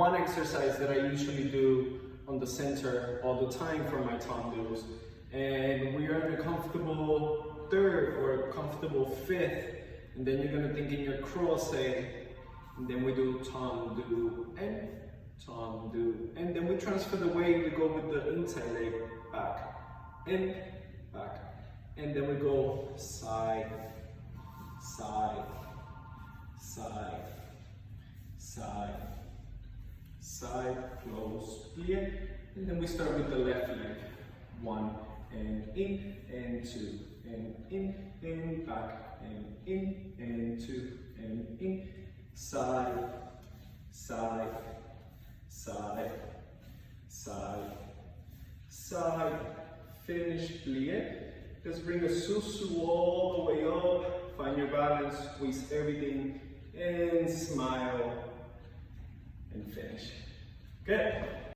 one exercise that I usually do on the center all the time for my tendus. And we are in a comfortable third or a comfortable fifth. And then you're gonna think in your crochet. And then we do tendu and tendu. And then we transfer the weight, we go with the inside leg back and back. And then we go side, side, side, side, side, close, plie. And then we start with the left leg. 1 and in and 2 and in and back and in and 2 and in. Side, side, side, side, side. Finish, plie. Just bring a susu all the way up. Find your balance, squeeze everything, and smile, and finish. Good.